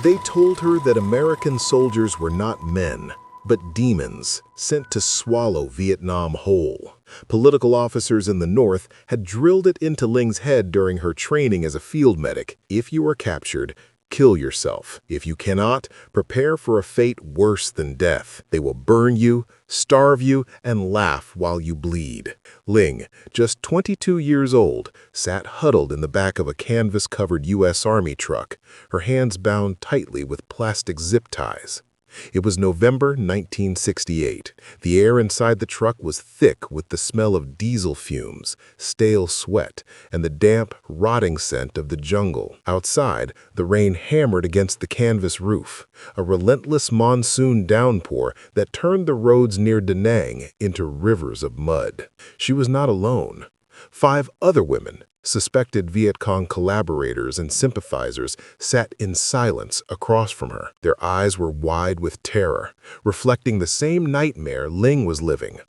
They told her that American soldiers were not men, but demons sent to swallow Vietnam whole. Political officers in the North had drilled it into Ling's head during her training as a field medic. If you are captured, kill yourself. If you cannot, prepare for a fate worse than death. They will burn you, starve you, and laugh while you bleed. Ling, just 22 years old, sat huddled in the back of a canvas-covered U.S. Army truck, her hands bound tightly with plastic zip ties. It was November 1968. The air inside the truck was thick with the smell of diesel fumes, stale sweat, and the damp, rotting scent of the jungle. Outside, the rain hammered against the canvas roof, a relentless monsoon downpour that turned the roads near Da Nang into rivers of mud. She was not alone. 5 other women, suspected Viet Cong collaborators and sympathizers, sat in silence across from her. Their eyes were wide with terror, reflecting the same nightmare Ling was living.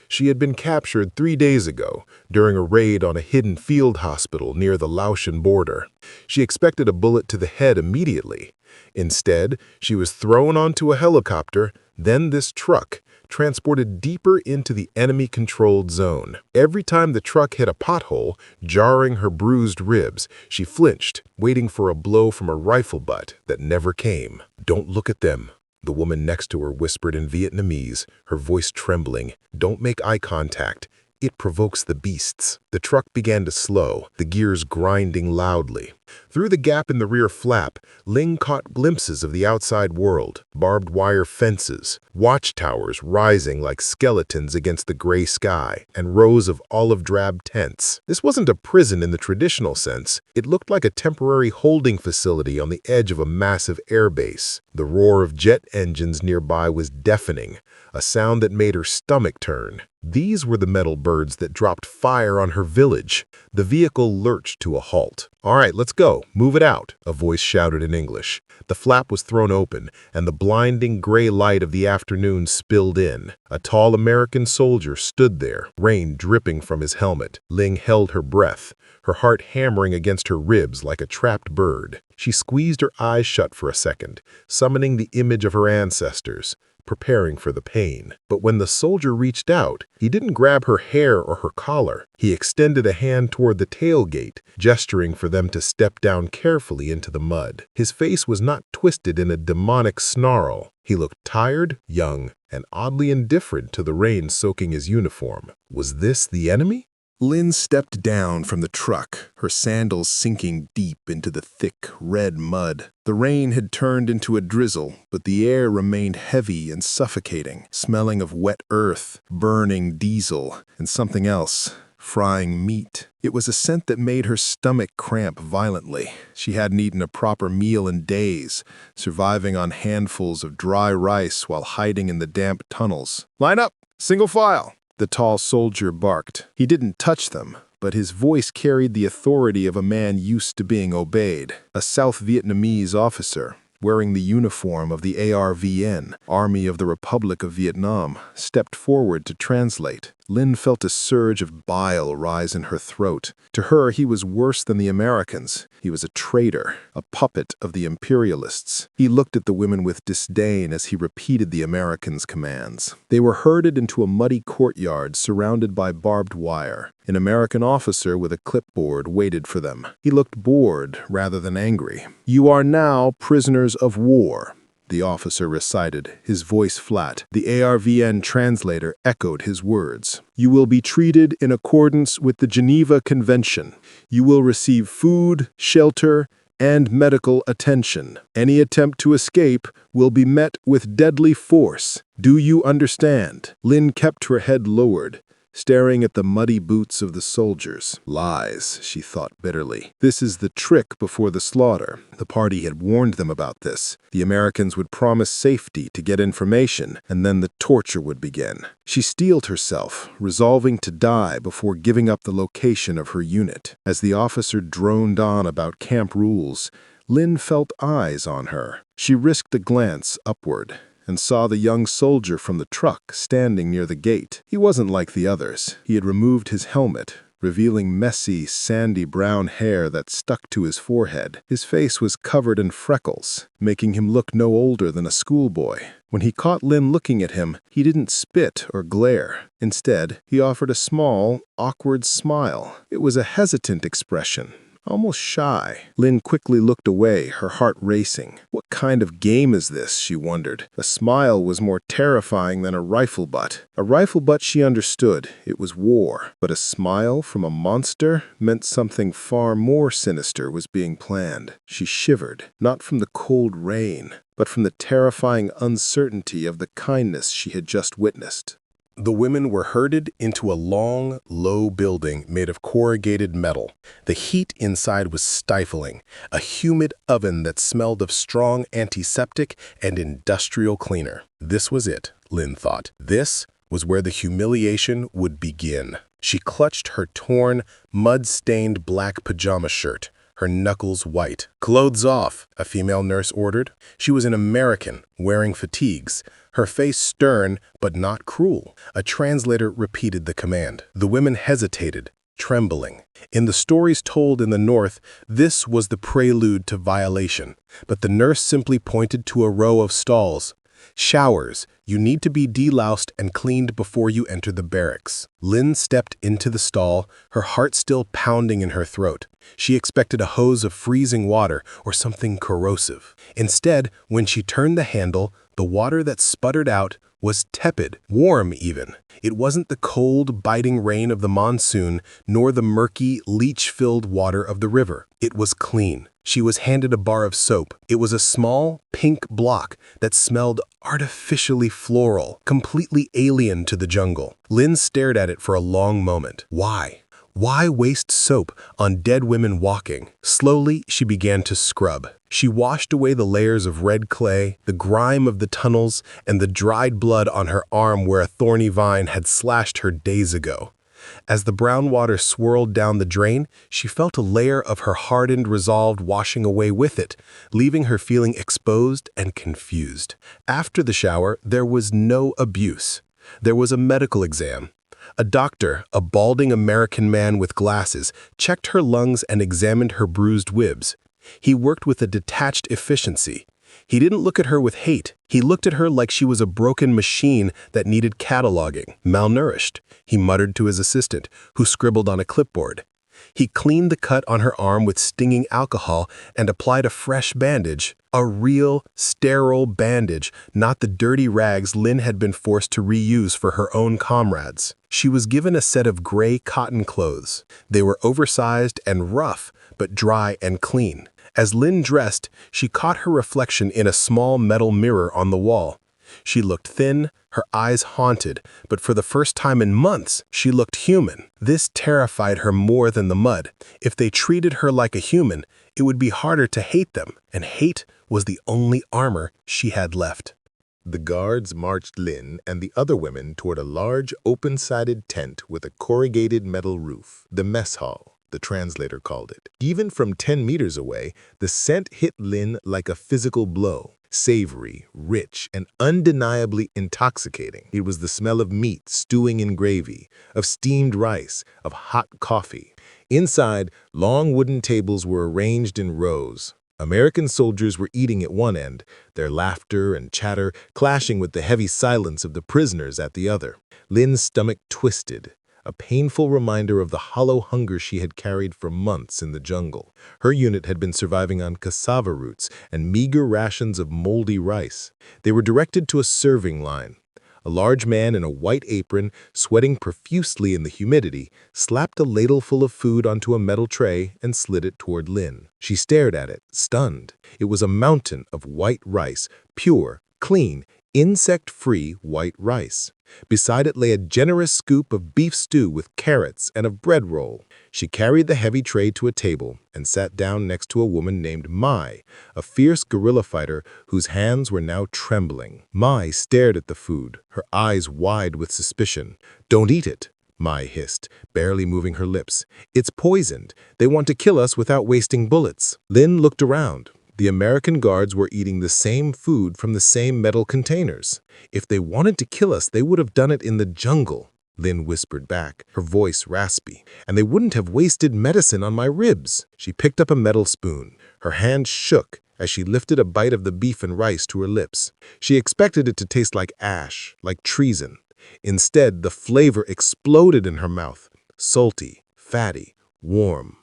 She had been captured 3 days ago during a raid on a hidden field hospital near the Laotian border. She expected a bullet to the head immediately. Instead, she was thrown onto a helicopter, then this truck, transported deeper into the enemy-controlled zone. Every time the truck hit a pothole, jarring her bruised ribs, she flinched, waiting for a blow from a rifle butt that never came. "Don't look at them," the woman next to her whispered in Vietnamese, her voice trembling. "Don't make eye contact. It provokes the beasts." The truck began to slow, the gears grinding loudly. Through the gap in the rear flap, Ling caught glimpses of the outside world, barbed wire fences, watchtowers rising like skeletons against the gray sky, and rows of olive-drab tents. This wasn't a prison in the traditional sense. It looked like a temporary holding facility on the edge of a massive airbase. The roar of jet engines nearby was deafening, a sound that made her stomach turn. These were the metal birds that dropped fire on her village. The vehicle lurched to a halt. "All right, let's go. Move it out," a voice shouted in English. The flap was thrown open, and the blinding gray light of the afternoon spilled in. A tall American soldier stood there, rain dripping from his helmet. Ling held her breath, her heart hammering against her ribs like a trapped bird. She squeezed her eyes shut for a second, summoning the image of her ancestors, preparing for the pain. But when the soldier reached out, he didn't grab her hair or her collar. He extended a hand toward the tailgate, gesturing for them to step down carefully into the mud. His face was not twisted in a demonic snarl. He looked tired, young, and oddly indifferent to the rain soaking his uniform. Was this the enemy? Lin stepped down from the truck, her sandals sinking deep into the thick, red mud. The rain had turned into a drizzle, but the air remained heavy and suffocating, smelling of wet earth, burning diesel, and something else, frying meat. It was a scent that made her stomach cramp violently. She hadn't eaten a proper meal in days, surviving on handfuls of dry rice while hiding in the damp tunnels. "Line up! Single file!" The tall soldier barked. He didn't touch them, but his voice carried the authority of a man used to being obeyed. A South Vietnamese officer, wearing the uniform of the ARVN, Army of the Republic of Vietnam, stepped forward to translate. Lin felt a surge of bile rise in her throat. To her, he was worse than the Americans. He was a traitor, a puppet of the imperialists. He looked at the women with disdain as he repeated the Americans' commands. They were herded into a muddy courtyard surrounded by barbed wire. An American officer with a clipboard waited for them. He looked bored rather than angry. "You are now prisoners of war," the officer recited, his voice flat. The ARVN translator echoed his words. "You will be treated in accordance with the Geneva Convention. You will receive food, shelter, and medical attention. Any attempt to escape will be met with deadly force. Do you understand?" Lin kept her head lowered, staring at the muddy boots of the soldiers. Lies, she thought bitterly. This is the trick before the slaughter. The party had warned them about this. The Americans would promise safety to get information, and then the torture would begin. She steeled herself, resolving to die before giving up the location of her unit. As the officer droned on about camp rules, Lin felt eyes on her. She risked a glance upward and saw the young soldier from the truck standing near the gate. He wasn't like the others. He had removed his helmet, revealing messy, sandy brown hair that stuck to his forehead. His face was covered in freckles, making him look no older than a schoolboy. When he caught Lin looking at him, he didn't spit or glare. Instead, he offered a small, awkward smile. It was a hesitant expression, almost shy. Lin quickly looked away, her heart racing. What kind of game is this, she wondered. A smile was more terrifying than a rifle butt. A rifle butt she understood. It was war. But a smile from a monster meant something far more sinister was being planned. She shivered, not from the cold rain, but from the terrifying uncertainty of the kindness she had just witnessed. The women were herded into a long, low building made of corrugated metal. The heat inside was stifling, a humid oven that smelled of strong antiseptic and industrial cleaner. This was it, Lin thought. This was where the humiliation would begin. She clutched her torn, mud-stained black pajama shirt, her knuckles white. "Clothes off," a female nurse ordered. She was an American, wearing fatigues, her face stern but not cruel. A translator repeated the command. The women hesitated, trembling. In the stories told in the North, this was the prelude to violation, but the nurse simply pointed to a row of stalls. "Showers. You need to be deloused and cleaned before you enter the barracks." Lin stepped into the stall, her heart still pounding in her throat. She expected a hose of freezing water or something corrosive. Instead, when she turned the handle, the water that sputtered out was tepid, warm even. It wasn't the cold, biting rain of the monsoon, nor the murky, leech-filled water of the river. It was clean. She was handed a bar of soap. It was a small, pink block that smelled artificially floral, completely alien to the jungle. Lin stared at it for a long moment. Why? Why waste soap on dead women walking? Slowly, she began to scrub. She washed away the layers of red clay, the grime of the tunnels, and the dried blood on her arm where a thorny vine had slashed her days ago. As the brown water swirled down the drain, she felt a layer of her hardened resolve washing away with it, leaving her feeling exposed and confused. After the shower, there was no abuse. There was a medical exam. A doctor, a balding American man with glasses, checked her lungs and examined her bruised ribs. He worked with a detached efficiency. He didn't look at her with hate. He looked at her like she was a broken machine that needed cataloging. "Malnourished," he muttered to his assistant, who scribbled on a clipboard. He cleaned the cut on her arm with stinging alcohol and applied a fresh bandage. A real, sterile bandage, not the dirty rags Lin had been forced to reuse for her own comrades. She was given a set of gray cotton clothes. They were oversized and rough, but dry and clean. As Lin dressed, she caught her reflection in a small metal mirror on the wall. She looked thin, her eyes haunted, but for the first time in months, she looked human. This terrified her more than the mud. If they treated her like a human, it would be harder to hate them, and hate was the only armor she had left. The guards marched Lin and the other women toward a large, open-sided tent with a corrugated metal roof, the mess hall, the translator called it. Even from 10 meters away, the scent hit Lin like a physical blow. Savory, rich, and undeniably intoxicating. It was the smell of meat stewing in gravy, of steamed rice, of hot coffee. Inside, long wooden tables were arranged in rows. American soldiers were eating at one end, their laughter and chatter clashing with the heavy silence of the prisoners at the other. Lin's stomach twisted, a painful reminder of the hollow hunger she had carried for months in the jungle. Her unit had been surviving on cassava roots and meager rations of moldy rice. They were directed to a serving line. A large man in a white apron, sweating profusely in the humidity, slapped a ladleful of food onto a metal tray and slid it toward Lin. She stared at it, stunned. It was a mountain of white rice, pure, clean, insect-free white rice. Beside it lay a generous scoop of beef stew with carrots and a bread roll. She carried the heavy tray to a table and sat down next to a woman named Mai, a fierce guerrilla fighter whose hands were now trembling. Mai stared at the food, her eyes wide with suspicion. "Don't eat it," Mai hissed, barely moving her lips. "It's poisoned. They want to kill us without wasting bullets." Lin looked around. The American guards were eating the same food from the same metal containers. If they wanted to kill us, they would have done it in the jungle. Lin whispered back, her voice raspy. "And they wouldn't have wasted medicine on my ribs." She picked up a metal spoon. Her hand shook as she lifted a bite of the beef and rice to her lips. She expected it to taste like ash, like treason. Instead, the flavor exploded in her mouth. Salty, fatty, warm.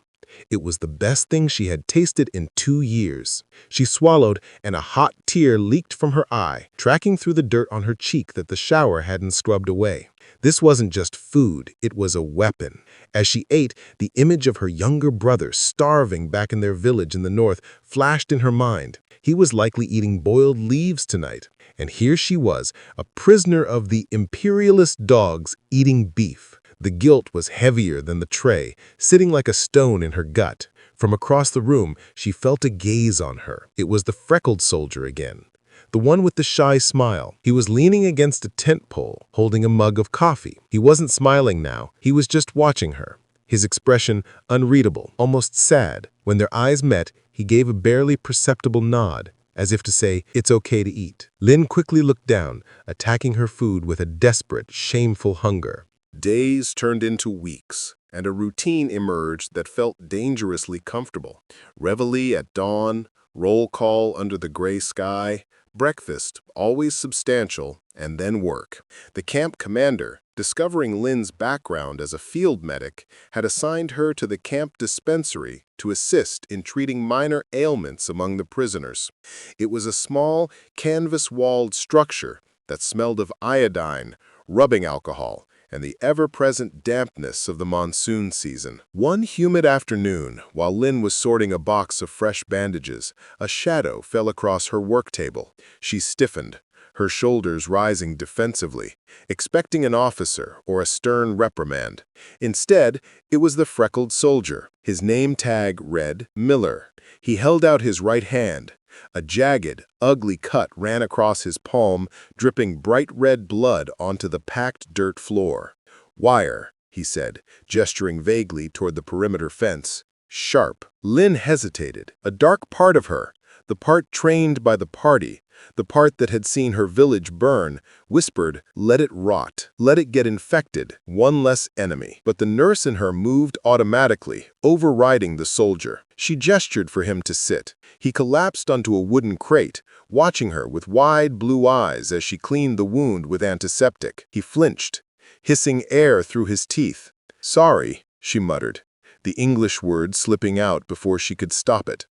It was the best thing she had tasted in 2 years. She swallowed, and a hot tear leaked from her eye, tracking through the dirt on her cheek that the shower hadn't scrubbed away. This wasn't just food, it was a weapon. As she ate, the image of her younger brother starving back in their village in the north flashed in her mind. He was likely eating boiled leaves tonight. And here she was, a prisoner of the imperialist dogs eating beef. The guilt was heavier than the tray, sitting like a stone in her gut. From across the room, she felt a gaze on her. It was the freckled soldier again. The one with the shy smile. He was leaning against a tent pole, holding a mug of coffee. He wasn't smiling now. He was just watching her. His expression unreadable, almost sad. When their eyes met, he gave a barely perceptible nod, as if to say, "It's okay to eat." Lin quickly looked down, attacking her food with a desperate, shameful hunger. Days turned into weeks, and a routine emerged that felt dangerously comfortable. Reveille at dawn, roll call under the gray sky, breakfast, always substantial, and then work. The camp commander, discovering Lin's background as a field medic, had assigned her to the camp dispensary to assist in treating minor ailments among the prisoners. It was a small, canvas-walled structure that smelled of iodine, rubbing alcohol, and the ever-present dampness of the monsoon season. One humid afternoon, while Lin was sorting a box of fresh bandages, a shadow fell across her work table. She stiffened, her shoulders rising defensively, expecting an officer or a stern reprimand. Instead, it was the freckled soldier. His name tag read Miller. He held out his right hand. A jagged, ugly cut ran across his palm, dripping bright red blood onto the packed dirt floor. "Wire," he said, gesturing vaguely toward the perimeter fence. "Sharp." Lin hesitated. A dark part of her, the part trained by the party, the part that had seen her village burn, whispered, "Let it rot. Let it get infected. One less enemy." But the nurse in her moved automatically, overriding the soldier. She gestured for him to sit. He collapsed onto a wooden crate, watching her with wide blue eyes as she cleaned the wound with antiseptic. He flinched, hissing air through his teeth. "Sorry," she muttered, the English word slipping out before she could stop it.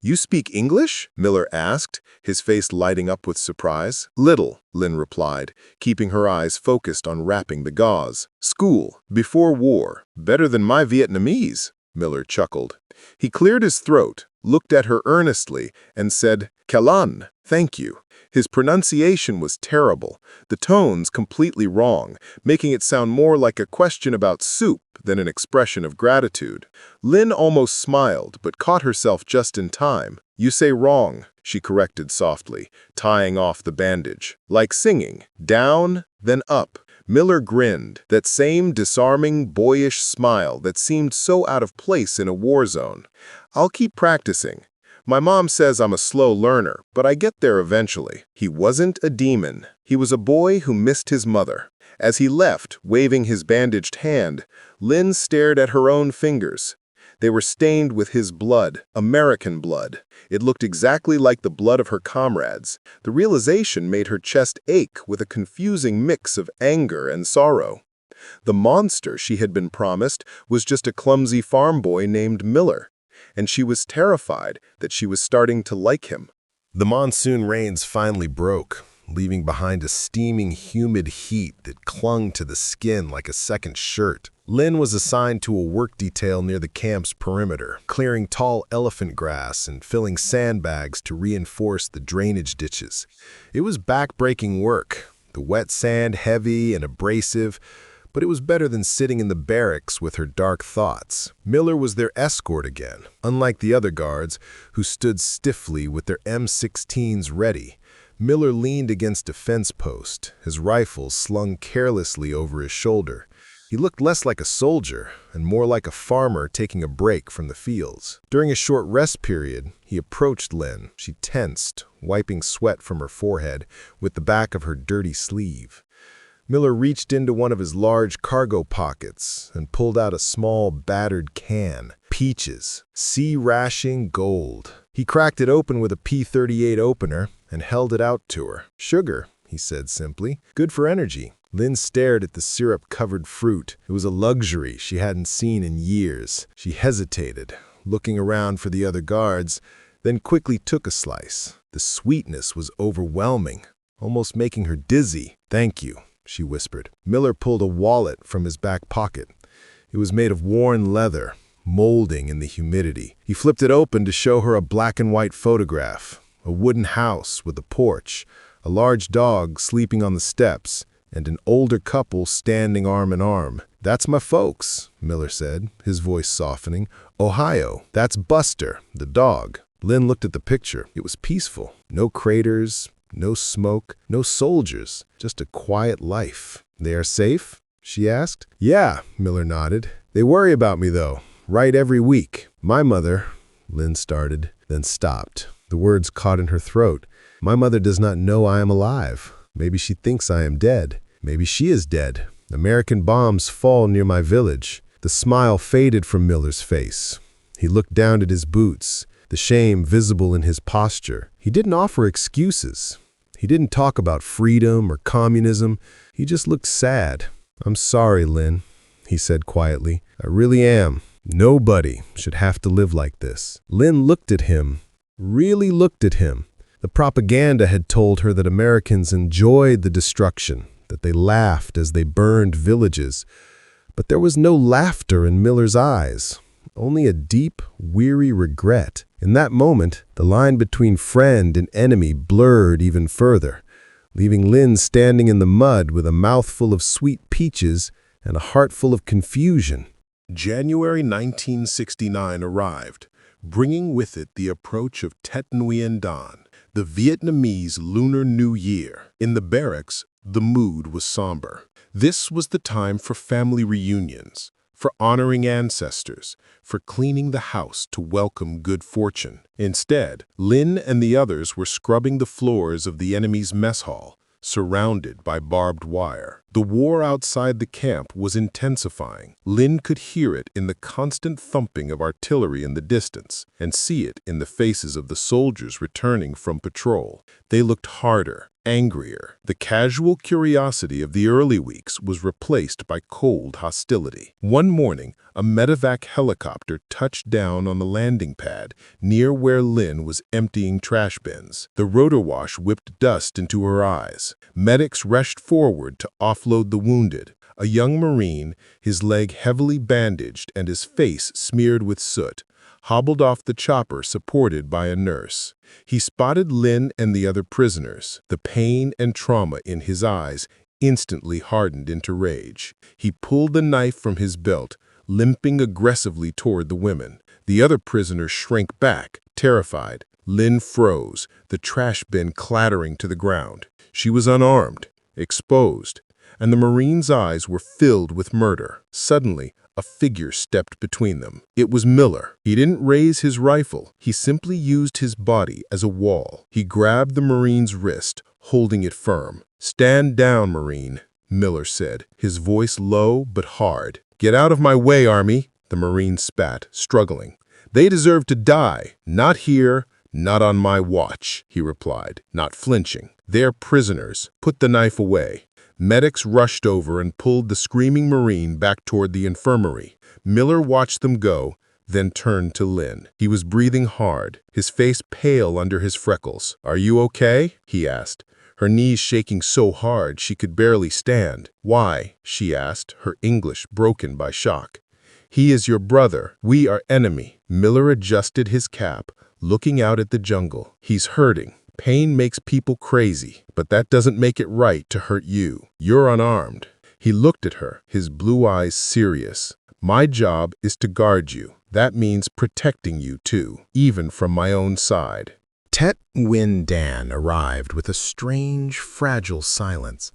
"You speak English?" Miller asked, his face lighting up with surprise. "Little," Lin replied, keeping her eyes focused on wrapping the gauze. "School, before war. Better than my Vietnamese," Miller chuckled. He cleared his throat, looked at her earnestly, and said, "Kalan, thank you." His pronunciation was terrible, the tones completely wrong, making it sound more like a question about soup than an expression of gratitude. Lin almost smiled, but caught herself just in time. "You say wrong," she corrected softly, tying off the bandage. "Like singing, down, then up." Miller grinned, that same disarming, boyish smile that seemed so out of place in a war zone. "I'll keep practicing. My mom says I'm a slow learner, but I get there eventually." He wasn't a demon. He was a boy who missed his mother. As he left, waving his bandaged hand, Lin stared at her own fingers. They were stained with his blood, American blood. It looked exactly like the blood of her comrades. The realization made her chest ache with a confusing mix of anger and sorrow. The monster she had been promised was just a clumsy farm boy named Miller, and she was terrified that she was starting to like him. The monsoon rains finally broke, leaving behind a steaming, humid heat that clung to the skin like a second shirt. Lin was assigned to a work detail near the camp's perimeter, clearing tall elephant grass and filling sandbags to reinforce the drainage ditches. It was back-breaking work, the wet sand heavy and abrasive, but it was better than sitting in the barracks with her dark thoughts. Miller was their escort again, unlike the other guards, who stood stiffly with their M16s ready. Miller leaned against a fence post, his rifle slung carelessly over his shoulder. He looked less like a soldier and more like a farmer taking a break from the fields. During a short rest period, he approached Lin. She tensed, wiping sweat from her forehead with the back of her dirty sleeve. Miller reached into one of his large cargo pockets and pulled out a small, battered can. Peaches. Sea Rashing Gold. He cracked it open with a P38 opener and held it out to her. Sugar, he said simply. Good for energy. Lynn stared at the syrup-covered fruit. It was a luxury she hadn't seen in years. She hesitated, looking around for the other guards, then quickly took a slice. The sweetness was overwhelming, almost making her dizzy. "Thank you," she whispered. Miller pulled a wallet from his back pocket. It was made of worn leather, molding in the humidity. He flipped it open to show her a black-and-white photograph, a wooden house with a porch, a large dog sleeping on the steps, and an older couple standing arm in arm. "That's my folks," Miller said, his voice softening. "Ohio. That's Buster, the dog." Lynn looked at the picture. It was peaceful. No craters, no smoke, no soldiers, just a quiet life. "They are safe?" she asked. "Yeah," Miller nodded. "They worry about me, though. Right every week. My mother," Lynn started, then stopped. The words caught in her throat. "My mother does not know I am alive. Maybe she thinks I am dead. Maybe she is dead. American bombs fall near my village." The smile faded from Miller's face. He looked down at his boots, the shame visible in his posture. He didn't offer excuses. He didn't talk about freedom or communism. He just looked sad. "I'm sorry, Lynn," he said quietly. "I really am. Nobody should have to live like this." Lynn looked at him, really looked at him. The propaganda had told her that Americans enjoyed the destruction, that they laughed as they burned villages. But there was no laughter in Miller's eyes, only a deep, weary regret. In that moment, the line between friend and enemy blurred even further, leaving Lynn standing in the mud with a mouthful of sweet peaches and a heart full of confusion. January 1969 arrived, bringing with it the approach of Tet Nguyen Dan, the Vietnamese Lunar New Year. In the barracks, the mood was somber. This was the time for family reunions, for honoring ancestors, for cleaning the house to welcome good fortune. Instead, Lynn and the others were scrubbing the floors of the enemy's mess hall, surrounded by barbed wire. The war outside the camp was intensifying. Lynn could hear it in the constant thumping of artillery in the distance, and see it in the faces of the soldiers returning from patrol. They looked harder, angrier. The casual curiosity of the early weeks was replaced by cold hostility. One morning, a medevac helicopter touched down on the landing pad near where Lynn was emptying trash bins. The rotor wash whipped dust into her eyes. Medics rushed forward to offload the wounded. A young Marine, his leg heavily bandaged and his face smeared with soot, hobbled off the chopper supported by a nurse. He spotted Lynn and the other prisoners. The pain and trauma in his eyes instantly hardened into rage. He pulled the knife from his belt, limping aggressively toward the women. The other prisoners shrank back, terrified. Lynn froze, the trash bin clattering to the ground. She was unarmed, exposed, and the Marine's eyes were filled with murder. Suddenly, a figure stepped between them. It was Miller. He didn't raise his rifle. He simply used his body as a wall. He grabbed the Marine's wrist, holding it firm. "Stand down, Marine," Miller said, his voice low but hard. "Get out of my way, Army," the Marine spat, struggling. "They deserve to die. Not here, not on my watch," he replied, not flinching. "They're prisoners. Put the knife away." Medics rushed over and pulled the screaming Marine back toward the infirmary. Miller watched them go, then turned to Lynn. He was breathing hard, his face pale under his freckles. "Are you okay?" he asked, her knees shaking so hard she could barely stand. "Why?" she asked, her English broken by shock. "He is your brother. We are enemy." Miller adjusted his cap, looking out at the jungle. "He's hurting. Pain makes people crazy, but that doesn't make it right to hurt you. You're unarmed." He looked at her, his blue eyes serious. "My job is to guard you. That means protecting you too, even from my own side." Tet Nguyen Dan arrived with a strange, fragile silence.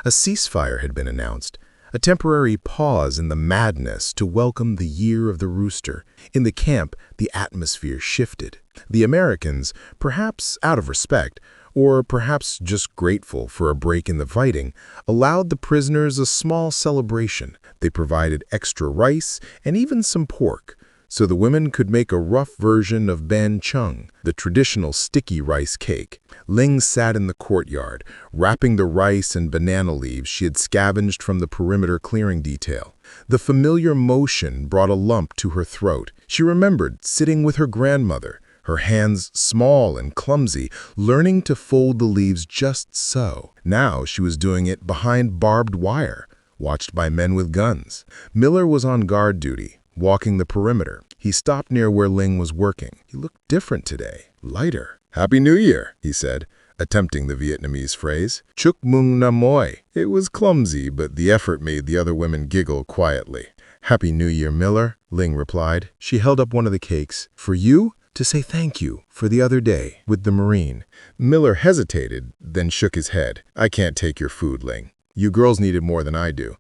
A ceasefire had been announced, a temporary pause in the madness to welcome the year of the rooster. In the camp, the atmosphere shifted. The Americans, perhaps out of respect, or perhaps just grateful for a break in the fighting, allowed the prisoners a small celebration. They provided extra rice and even some pork, so the women could make a rough version of ban chung, the traditional sticky rice cake. Ling sat in the courtyard, wrapping the rice and banana leaves she had scavenged from the perimeter clearing detail. The familiar motion brought a lump to her throat. She remembered sitting with her grandmother, her hands small and clumsy, learning to fold the leaves just so. Now she was doing it behind barbed wire, watched by men with guns. Miller was on guard duty, walking the perimeter. He stopped near where Ling was working. He looked different today, lighter. "Happy New Year," he said, attempting the Vietnamese phrase. "Chúc mừng năm mới." It was clumsy, but the effort made the other women giggle quietly. "Happy New Year, Miller," Ling replied. She held up one of the cakes. "For you? To say thank you for the other day with the Marine." Miller hesitated, then shook his head. "I can't take your food, Ling. You girls need it more than I do.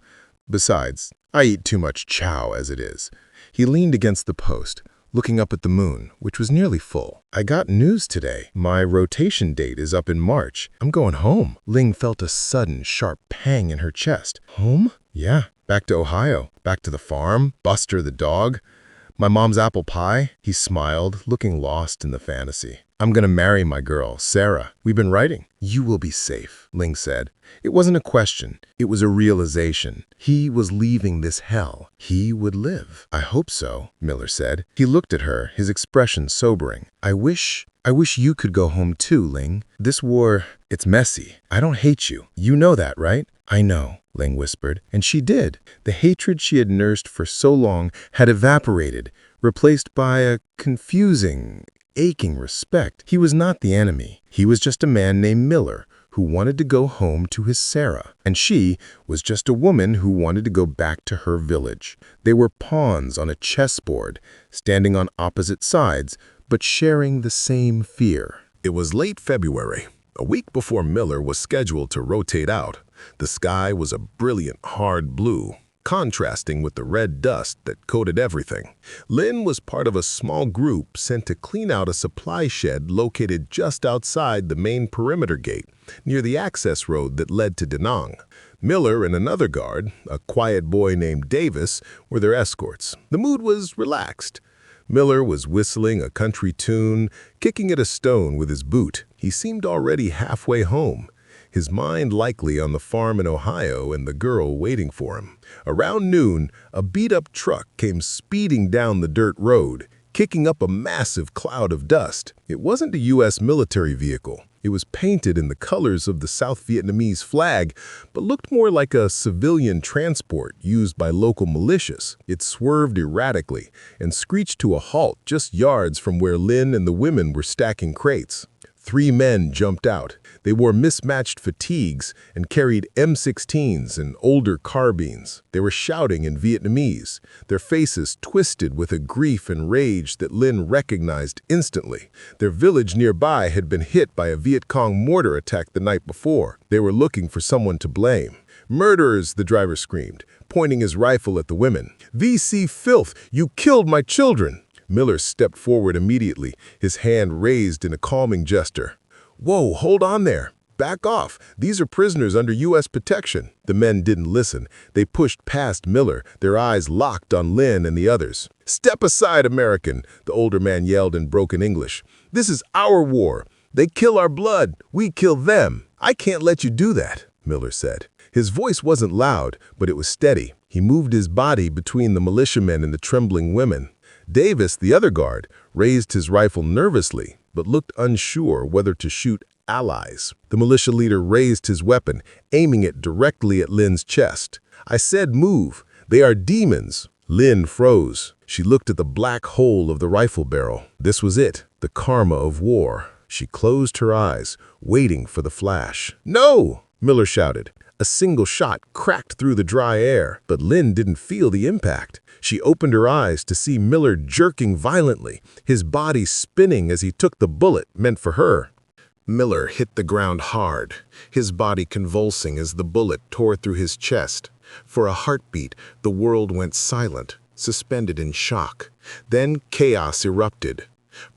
Besides, I eat too much chow as it is." He leaned against the post, looking up at the moon, which was nearly full. "I got news today. My rotation date is up in March. I'm going home." Ling felt a sudden, sharp pang in her chest. "Home?" "Yeah, back to Ohio, back to the farm, Buster the dog. My mom's apple pie." He smiled, looking lost in the fantasy. "I'm gonna marry my girl, Sarah. We've been writing." "You will be safe," Ling said. It wasn't a question. It was a realization. He was leaving this hell. He would live. "I hope so," Miller said. He looked at her, his expression sobering. I wish you could go home too, Ling. This war, it's messy. I don't hate you. You know that, right?" "I know," Ling whispered. And she did. The hatred she had nursed for so long had evaporated, replaced by a confusing, aching respect. He was not the enemy. He was just a man named Miller who wanted to go home to his Sarah. And she was just a woman who wanted to go back to her village. They were pawns on a chessboard, standing on opposite sides, but sharing the same fear. It was late February, a week before Miller was scheduled to rotate out. The sky was a brilliant, hard blue, contrasting with the red dust that coated everything. Lin was part of a small group sent to clean out a supply shed located just outside the main perimeter gate, near the access road that led to Da Nang. Miller and another guard, a quiet boy named Davis, were their escorts. The mood was relaxed. Miller was whistling a country tune, kicking at a stone with his boot. He seemed already halfway home, his mind likely on the farm in Ohio and the girl waiting for him. Around noon, a beat-up truck came speeding down the dirt road, kicking up a massive cloud of dust. It wasn't a U.S. military vehicle. It was painted in the colors of the South Vietnamese flag, but looked more like a civilian transport used by local militias. It swerved erratically and screeched to a halt just yards from where Lin and the women were stacking crates. 3 men jumped out. They wore mismatched fatigues and carried M16s and older carbines. They were shouting in Vietnamese, their faces twisted with a grief and rage that Lin recognized instantly. Their village nearby had been hit by a Viet Cong mortar attack the night before. They were looking for someone to blame. "Murderers!" the driver screamed, pointing his rifle at the women. "VC filth! You killed my children!" Miller stepped forward immediately, his hand raised in a calming gesture. "Whoa, hold on there. Back off. These are prisoners under U.S. protection." The men didn't listen. They pushed past Miller, their eyes locked on Lin and the others. "Step aside, American," the older man yelled in broken English. "This is our war. They kill our blood. We kill them." "I can't let you do that," Miller said. His voice wasn't loud, but it was steady. He moved his body between the militiamen and the trembling women. Davis, the other guard, raised his rifle nervously, but looked unsure whether to shoot allies. The militia leader raised his weapon, aiming it directly at Lin's chest. "I said move. They are demons." Lin froze. She looked at the black hole of the rifle barrel. This was it, the karma of war. She closed her eyes, waiting for the flash. "No!" Miller shouted. A single shot cracked through the dry air, but Lin didn't feel the impact. She opened her eyes to see Miller jerking violently, his body spinning as he took the bullet meant for her. Miller hit the ground hard, his body convulsing as the bullet tore through his chest. For a heartbeat, the world went silent, suspended in shock. Then chaos erupted.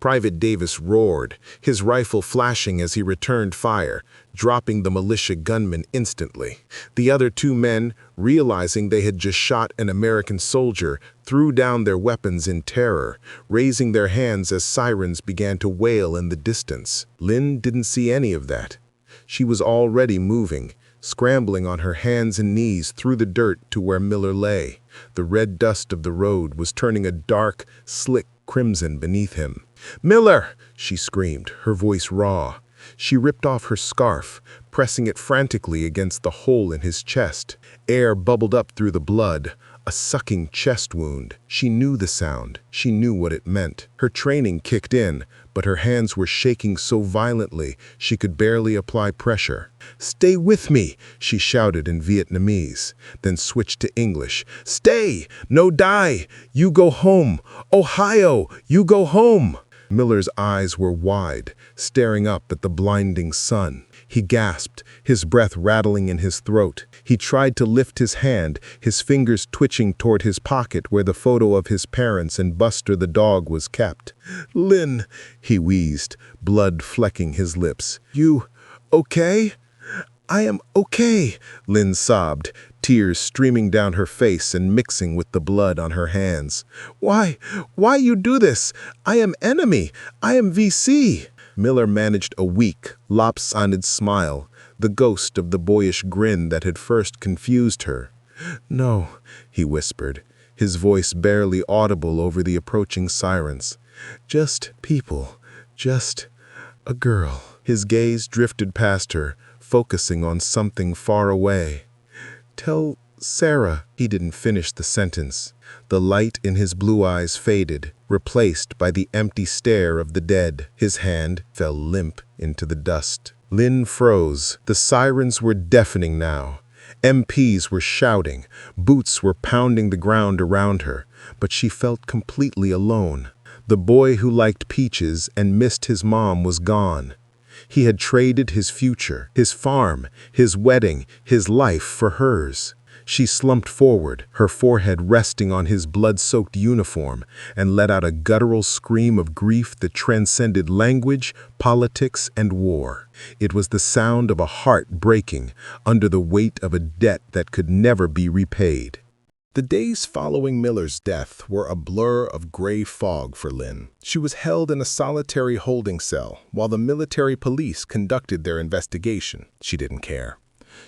Private Davis roared, his rifle flashing as he returned fire, dropping the militia gunman instantly. The other two men, realizing they had just shot an American soldier, threw down their weapons in terror, raising their hands as sirens began to wail in the distance. Lynn didn't see any of that. She was already moving, scrambling on her hands and knees through the dirt to where Miller lay. The red dust of the road was turning a dark, slick crimson beneath him. "Miller!" she screamed, her voice raw. She ripped off her scarf, pressing it frantically against the hole in his chest. Air bubbled up through the blood, a sucking chest wound. She knew the sound. She knew what it meant. Her training kicked in, but her hands were shaking so violently she could barely apply pressure. "Stay with me," she shouted in Vietnamese, then switched to English. "Stay! No die! You go home! Ohio! You go home!" Miller's eyes were wide, staring up at the blinding sun. He gasped, his breath rattling in his throat. He tried to lift his hand, his fingers twitching toward his pocket where the photo of his parents and Buster the dog was kept. "Lynn," he wheezed, blood flecking his lips. "You okay?" "I am okay," Lynn sobbed, tears streaming down her face and mixing with the blood on her hands. Why you do this? I am enemy. I am VC." Miller managed a weak, lopsided smile, the ghost of the boyish grin that had first confused her. "No," he whispered, his voice barely audible over the approaching sirens. "Just people. Just a girl." His gaze drifted past her, focusing on something far away. "Tell Sarah." He didn't finish the sentence. The light in his blue eyes faded, replaced by the empty stare of the dead. His hand fell limp into the dust. Lynn froze. The sirens were deafening now. MPs were shouting. Boots were pounding the ground around her, but she felt completely alone. The boy who liked peaches and missed his mom was gone. He had traded his future, his farm, his wedding, his life for hers. She slumped forward, her forehead resting on his blood-soaked uniform, and let out a guttural scream of grief that transcended language, politics, and war. It was the sound of a heart breaking under the weight of a debt that could never be repaid. The days following Miller's death were a blur of gray fog for Lynn. She was held in a solitary holding cell while the military police conducted their investigation. She didn't care.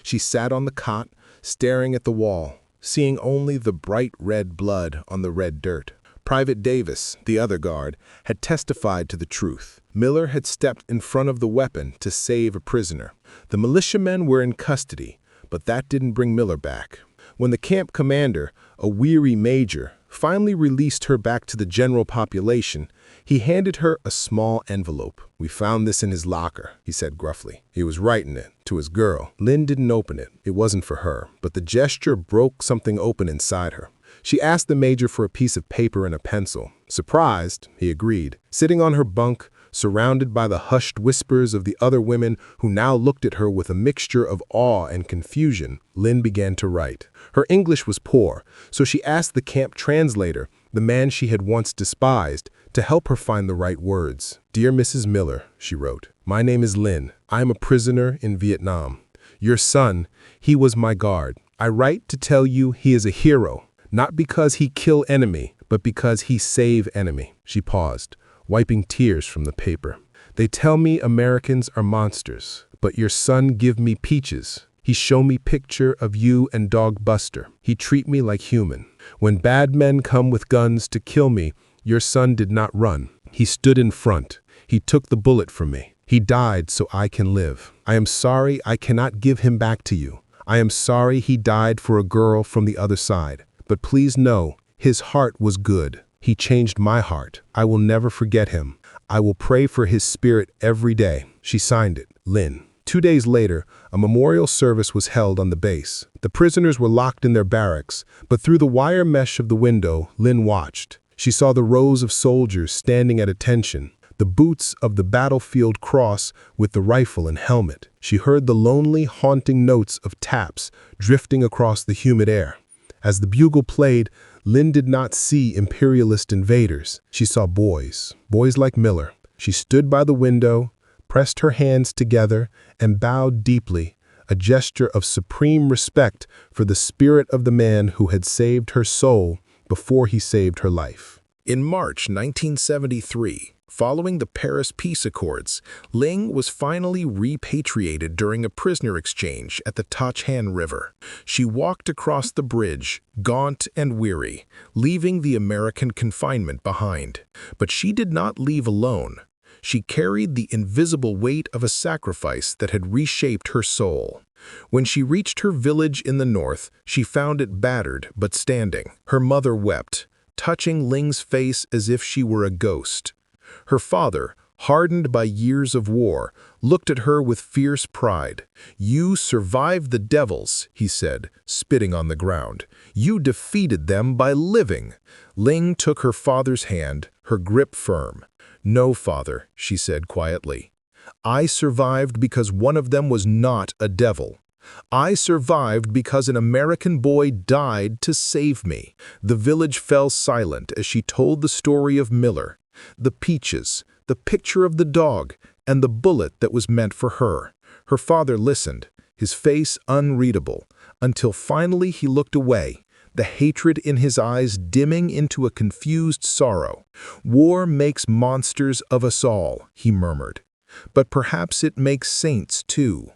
She sat on the cot, staring at the wall, seeing only the bright red blood on the red dirt. Private Davis, the other guard, had testified to the truth. Miller had stepped in front of the weapon to save a prisoner. The militiamen were in custody, but that didn't bring Miller back. When the camp commander, a weary major, finally released her back to the general population, he handed her a small envelope. "We found this in his locker," he said gruffly. He was writing it to his girl. Lynn didn't open it. It wasn't for her, but the gesture broke something open inside her. She asked the major for a piece of paper and a pencil. Surprised, he agreed. Sitting on her bunk, surrounded by the hushed whispers of the other women who now looked at her with a mixture of awe and confusion, Lynn began to write. Her English was poor, so she asked the camp translator, the man she had once despised, to help her find the right words. "Dear Mrs. Miller," she wrote, "my name is Lynn. I am a prisoner in Vietnam. Your son, he was my guard. I write to tell you he is a hero, not because he kill enemy, but because he save enemy." She paused, wiping tears from the paper. "They tell me Americans are monsters, but your son give me peaches. He show me picture of you and dog Buster. He treat me like human. When bad men come with guns to kill me, your son did not run. He stood in front. He took the bullet from me. He died so I can live. I am sorry I cannot give him back to you. I am sorry he died for a girl from the other side. But please know, his heart was good. He changed my heart. I will never forget him. I will pray for his spirit every day." She signed it, Lynn. 2 days later, a memorial service was held on the base. The prisoners were locked in their barracks, but through the wire mesh of the window, Lynn watched. She saw the rows of soldiers standing at attention, the boots of the battlefield cross with the rifle and helmet. She heard the lonely, haunting notes of taps drifting across the humid air. As the bugle played, Lynn did not see imperialist invaders. She saw boys like Miller. She stood by the window, pressed her hands together, and bowed deeply, a gesture of supreme respect for the spirit of the man who had saved her soul before he saved her life. In March 1973, following the Paris Peace Accords, Linh was finally repatriated during a prisoner exchange at the Tachan River. She walked across the bridge, gaunt and weary, leaving the American confinement behind. But she did not leave alone. She carried the invisible weight of a sacrifice that had reshaped her soul. When she reached her village in the north, she found it battered but standing. Her mother wept, touching Ling's face as if she were a ghost. Her father, hardened by years of war, looked at her with fierce pride. "You survived the devils," he said, spitting on the ground. "You defeated them by living." Ling took her father's hand, her grip firm. "No, father," she said quietly. "I survived because one of them was not a devil. I survived because an American boy died to save me." The village fell silent as she told the story of Miller, the peaches, the picture of the dog, and the bullet that was meant for her. Her father listened, his face unreadable, until finally he looked away, the hatred in his eyes dimming into a confused sorrow. "War makes monsters of us all," he murmured. "But perhaps it makes saints too."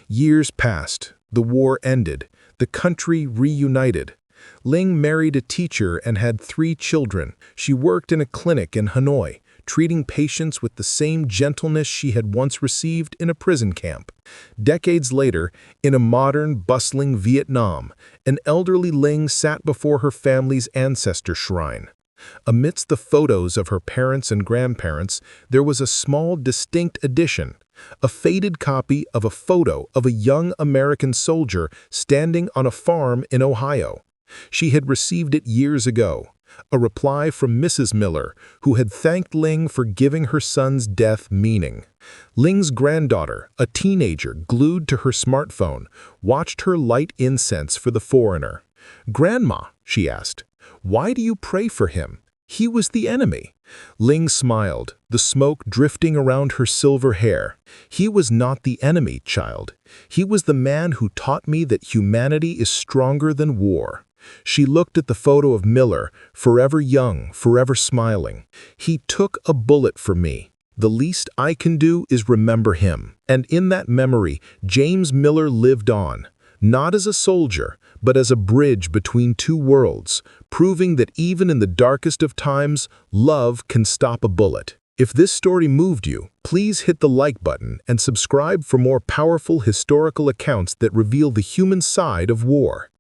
Years passed, the war ended, the country reunited. Ling married a teacher and had 3 children. She worked in a clinic in Hanoi, treating patients with the same gentleness she had once received in a prison camp. Decades later, in a modern, bustling Vietnam, an elderly Ling sat before her family's ancestor shrine. Amidst the photos of her parents and grandparents, there was a small, distinct addition, a faded copy of a photo of a young American soldier standing on a farm in Ohio. She had received it years ago, a reply from Mrs. Miller, who had thanked Ling for giving her son's death meaning. Ling's granddaughter, a teenager glued to her smartphone, watched her light incense for the foreigner. "Grandma," she asked, "why do you pray for him? He was the enemy." Ling smiled, the smoke drifting around her silver hair. "He was not the enemy, child. He was the man who taught me that humanity is stronger than war." She looked at the photo of Miller, forever young, forever smiling. "He took a bullet for me. The least I can do is remember him." And in that memory, James Miller lived on, not as a soldier, but as a bridge between 2 worlds, proving that even in the darkest of times, love can stop a bullet. If this story moved you, please hit the like button and subscribe for more powerful historical accounts that reveal the human side of war.